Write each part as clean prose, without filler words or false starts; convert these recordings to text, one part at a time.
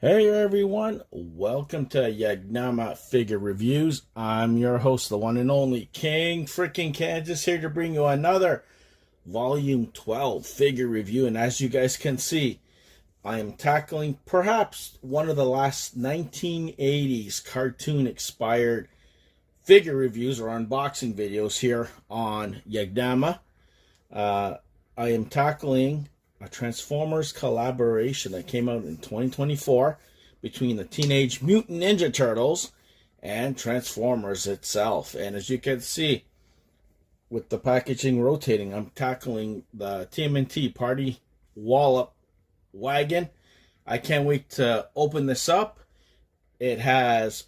Hey everyone, welcome to Yagnama Figure Reviews. I'm your host, the one and only King Freaking Kansas, here to bring you another Volume 12 figure review. And as you guys can see, I am tackling perhaps one of the last 1980s cartoon expired figure reviews or unboxing videos here on Yagnama. I am tackling a Transformers collaboration that came out in 2024 between the Teenage Mutant Ninja Turtles and Transformers itself. And as you can see, with the packaging rotating, I'm tackling the TMNT Party Wallop Wagon. I can't wait to open this up. It has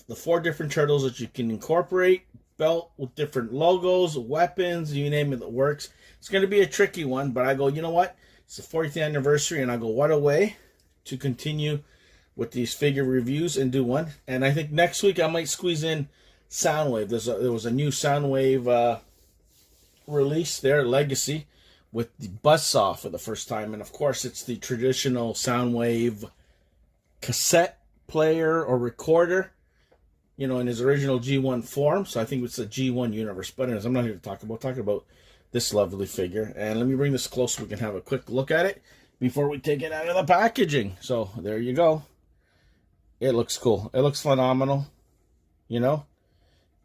the 4 different turtles that you can incorporate, belt with different logos, weapons, you name it, that works. It's going to be a tricky one, but I go, you know what? It's the 40th anniversary, and I go, what a way to continue with these figure reviews and do one. And I think next week I might squeeze in Soundwave. There was a new Soundwave release there, Legacy, with the buzzsaw for the first time. And of course, it's the traditional Soundwave cassette player or recorder, you know, in his original G1 form. So I think it's the G1 universe. But anyways, I'm not here to talk about this lovely figure. And let me bring this close so we can have a quick look at it before we take it out of the packaging. So there you go. It looks cool. It looks phenomenal, you know,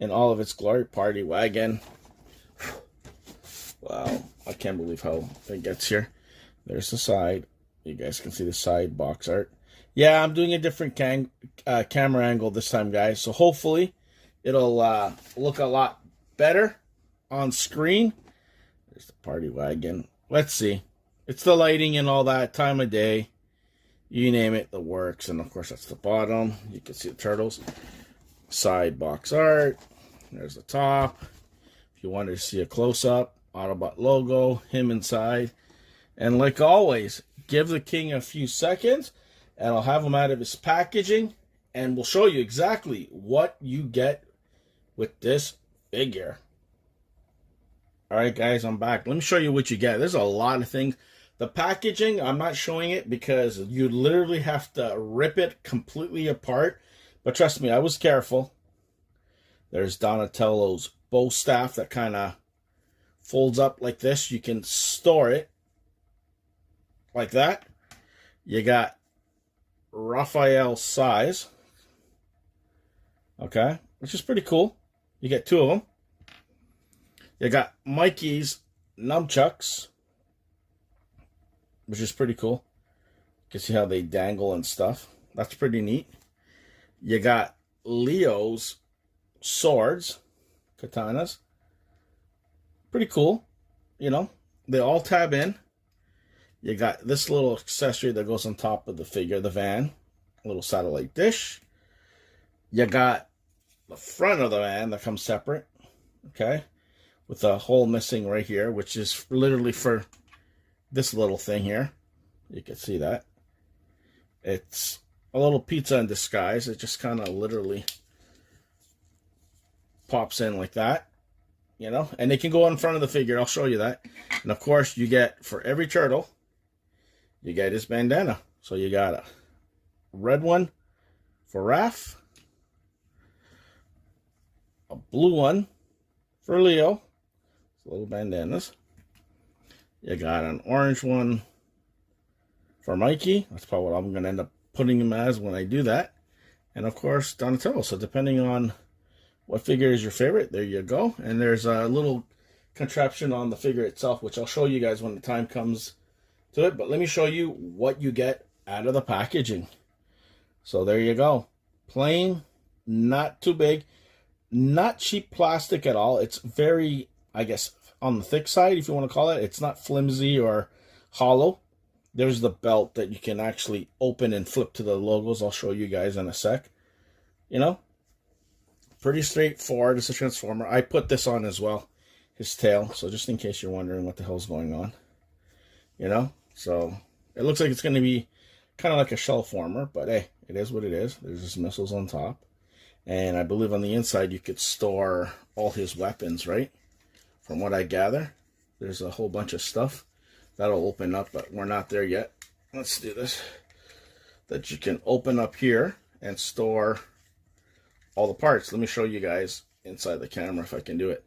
in all of its glory. Party Wagon. Wow, I can't believe how it gets here. There's the side. You guys can see the side box art. Yeah, I'm doing a different camera angle this time, guys. So hopefully it'll look a lot better on screen. There's the Party Wagon. Let's see. It's the lighting and all that, time of day. You name it, it works. And of course, that's the bottom. You can see the turtles. Side box art. There's the top. If you wanted to see a close-up, Autobot logo, him inside. And like always, give the king a few seconds, and I'll have him out of his packaging, and we'll show you exactly what you get with this figure. Alright guys, I'm back. Let me show you what you get. There's a lot of things. The packaging, I'm not showing it because you literally have to rip it completely apart. But trust me, I was careful. There's Donatello's bow staff that kind of folds up like this. You can store it like that. You got Raphael's size. Okay, which is pretty cool. You get 2 of them. You got Mikey's nunchucks, which is pretty cool. You can see how they dangle and stuff. That's pretty neat. You got Leo's swords, katanas. Pretty cool. You know, they all tab in. You got this little accessory that goes on top of the figure, the van. A little satellite dish. You got the front of the van that comes separate. Okay. With a hole missing right here, which is literally for this little thing here. You can see that. It's a little pizza in disguise. It just kind of literally pops in like that. You know, and they can go in front of the figure. I'll show you that. And of course, you get, for every turtle, you get his bandana. So you got a red one for Raph, a blue one for Leo, little bandanas. You got an orange one for Mikey. That's probably what I'm going to end up putting him as when I do that. And of course, Donatello. So depending on what figure is your favorite, there you go. And there's a little contraption on the figure itself, which I'll show you guys when the time comes to it. But let me show you what you get out of the packaging. So there you go. Plain, not too big, not cheap plastic at all. It's very, I guess, on the thick side, if you want to call it. It's not flimsy or hollow. There's the belt that you can actually open and flip to the logos. I'll show you guys in a sec. You know, pretty straightforward. It's a Transformer. I put this on as well, his tail. So just in case you're wondering what the hell's going on. You know, so it looks like it's going to be kind of like a shell former, but hey, it is what it is. There's just missiles on top. And I believe on the inside you could store all his weapons, right? From what I gather, there's a whole bunch of stuff that'll open up, but we're not there yet. Let's do this. that you can open up here and store all the parts. Let me show you guys inside the camera if I can do it.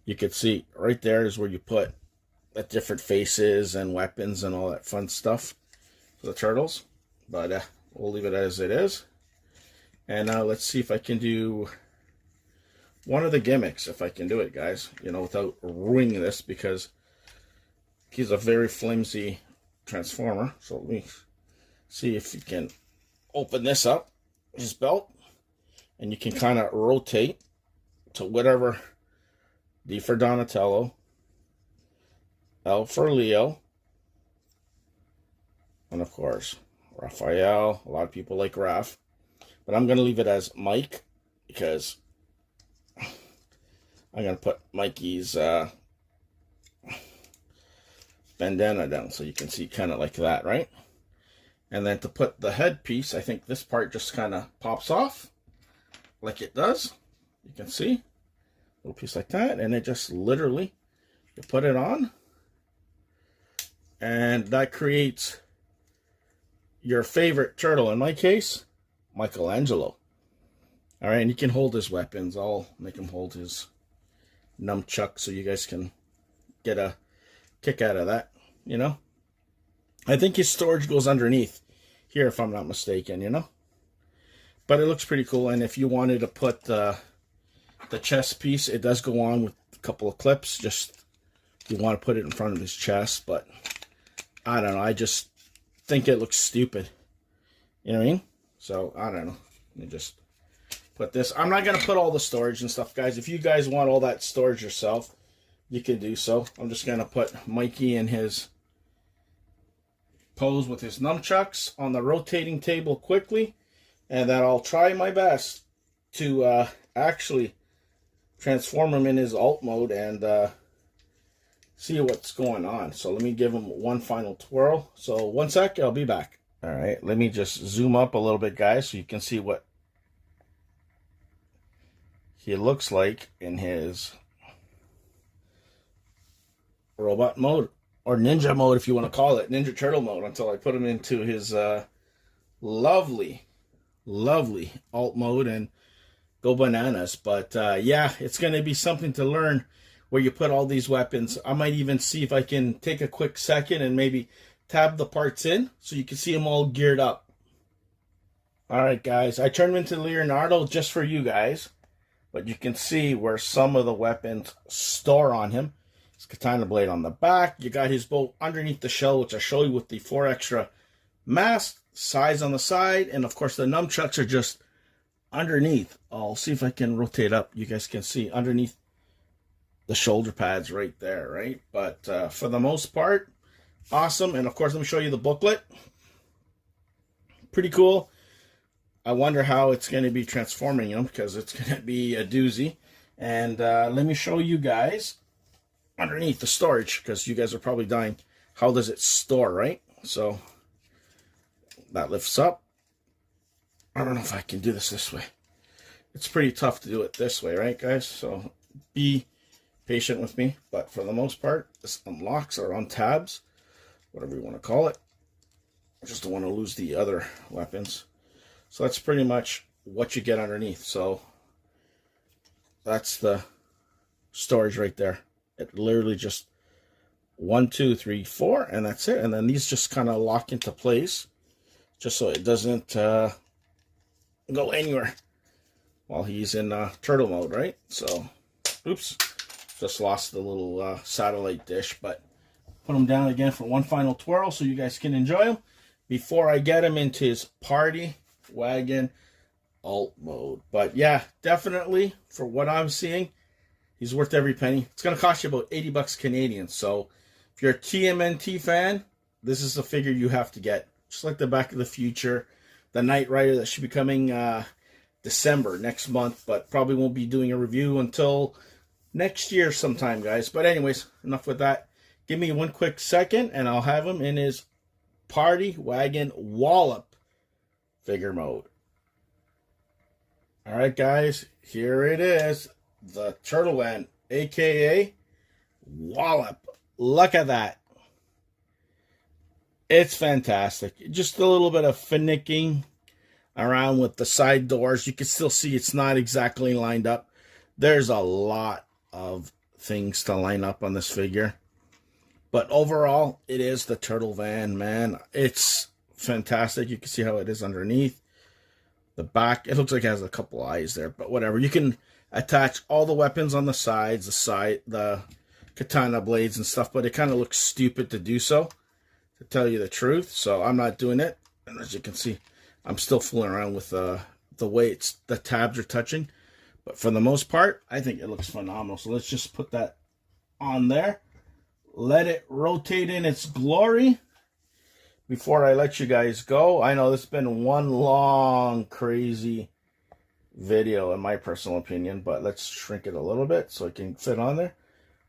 You can see right there is where you put the different faces and weapons and all that fun stuff for the turtles. But we'll leave it as it is. And now let's see if I can do one of the gimmicks, if I can do it, guys, you know, without ruining this, because he's a very flimsy transformer. So let me see if you can open this up, his belt, and you can kind of rotate to whatever. D for Donatello, L for Leo, and of course Raphael. A lot of people like Raph, but I'm going to leave it as Mike because I'm going to put Mikey's bandana down so you can see kind of like that, right? And then to put the headpiece, I think this part just kind of pops off like it does. You can see a little piece like that, and it just literally, you put it on, and that creates your favorite turtle. In my case, Michelangelo. All right, and you can hold his weapons. I'll make him hold his nunchuck so you guys can get a kick out of that, you know. I think his storage goes underneath here, if I'm not mistaken, you know. But it looks pretty cool, and if you wanted to put the chest piece, it does go on with a couple of clips, just if you want to put it in front of his chest. But I don't know, I just think it looks stupid, you know what I mean? So I don't know, let me just put this. I'm not going to put all the storage and stuff, guys. If you guys want all that storage yourself, you can do so. I'm just going to put Mikey in his pose with his nunchucks on the rotating table quickly, and then I'll try my best to actually transform him in his alt mode and see what's going on. So let me give him one final twirl. So one sec, I'll be back. All right, let me just zoom up a little bit, guys, so you can see what he looks like in his robot mode, or ninja mode if you want to call it, Ninja Turtle mode, until I put him into his lovely alt mode and go bananas. But yeah, it's going to be something to learn where you put all these weapons. I might even see if I can take a quick second and maybe tab the parts in so you can see them all geared up. All right, guys, I turned him into Leonardo just for you guys, but you can see where some of the weapons store on him. His katana blade on the back. You got his bow underneath the shell, which I show you with the 4 extra mask, sides on the side, and of course the nunchucks are just underneath. I'll see if I can rotate up. You guys can see underneath the shoulder pads right there, right? But for the most part, awesome. And of course, let me show you the booklet. Pretty cool. I wonder how it's going to be transforming him, because it's going to be a doozy. And let me show you guys underneath the storage, because you guys are probably dying. How does it store, right? So that lifts up. I don't know if I can do this way. It's pretty tough to do it this way, right, guys? So be patient with me. But for the most part, this unlocks or untabs, whatever you want to call it. I just don't want to lose the other weapons. So that's pretty much what you get underneath. So that's the storage right there. It literally just 1, 2, 3, 4, and that's it. And then these just kind of lock into place, just so it doesn't go anywhere while he's in turtle mode, right? So, oops, just lost the little satellite dish, but put him down again for one final twirl so you guys can enjoy him before I get him into his party wagon alt mode. But yeah, definitely for what I'm seeing, he's worth every penny. It's going to cost you about 80 bucks Canadian. So if you're a TMNT fan, this is a figure you have to get. Just like the Back of the Future, the Knight Rider that should be coming December next month, but probably won't be doing a review until next year sometime, guys. But anyways, enough with that. Give me one quick second and I'll have him in his party wagon Wallop figure mode. All right, guys, here it is. The Turtle Man, aka Wallop. Look at that. It's fantastic. Just a little bit of finicking around with the side doors. You can still see it's not exactly lined up. There's a lot of things to line up on this figure. But overall, it is the Turtle Van, man. It's fantastic. You can see how it is underneath. The back, it looks like it has a couple eyes there, but whatever. You can attach all the weapons on the sides, the katana blades and stuff, but it kind of looks stupid to do so, to tell you the truth. So I'm not doing it. And as you can see, I'm still fooling around with the way the tabs are touching. But for the most part, I think it looks phenomenal. So let's just put that on there. Let it rotate in its glory before I let you guys go. I know this has been one long, crazy video in my personal opinion, but let's shrink it a little bit so it can fit on there.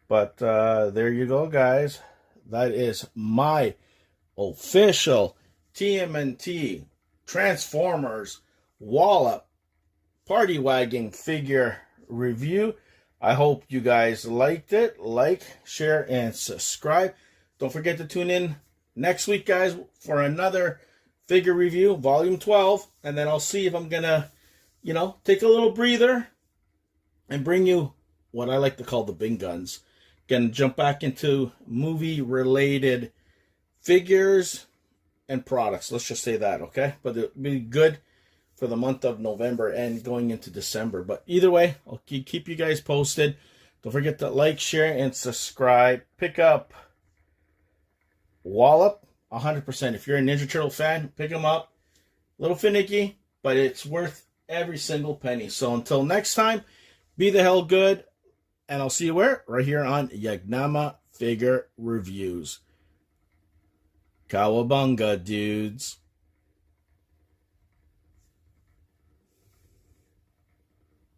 But there you go, guys. That is my official TMNT Transformers Wallop Party Wagon figure review. I hope you guys liked it. Like, share, and subscribe. Don't forget to tune in next week, guys, for another figure review, Volume 12. And then I'll see if I'm going to, take a little breather and bring you what I like to call the big guns. Gonna jump back into movie-related figures and products. Let's just say that, okay? But it'll be good for the month of November and going into December. But either way, I'll keep you guys posted. Don't forget to like, share, and subscribe. Pick up Wallop 100%. If you're a Ninja Turtle fan, pick them up. A little finicky, but it's worth every single penny. So until next time, be the hell good. And I'll see you where? Right here on Yagnama Figure Reviews. Cowabunga, dudes.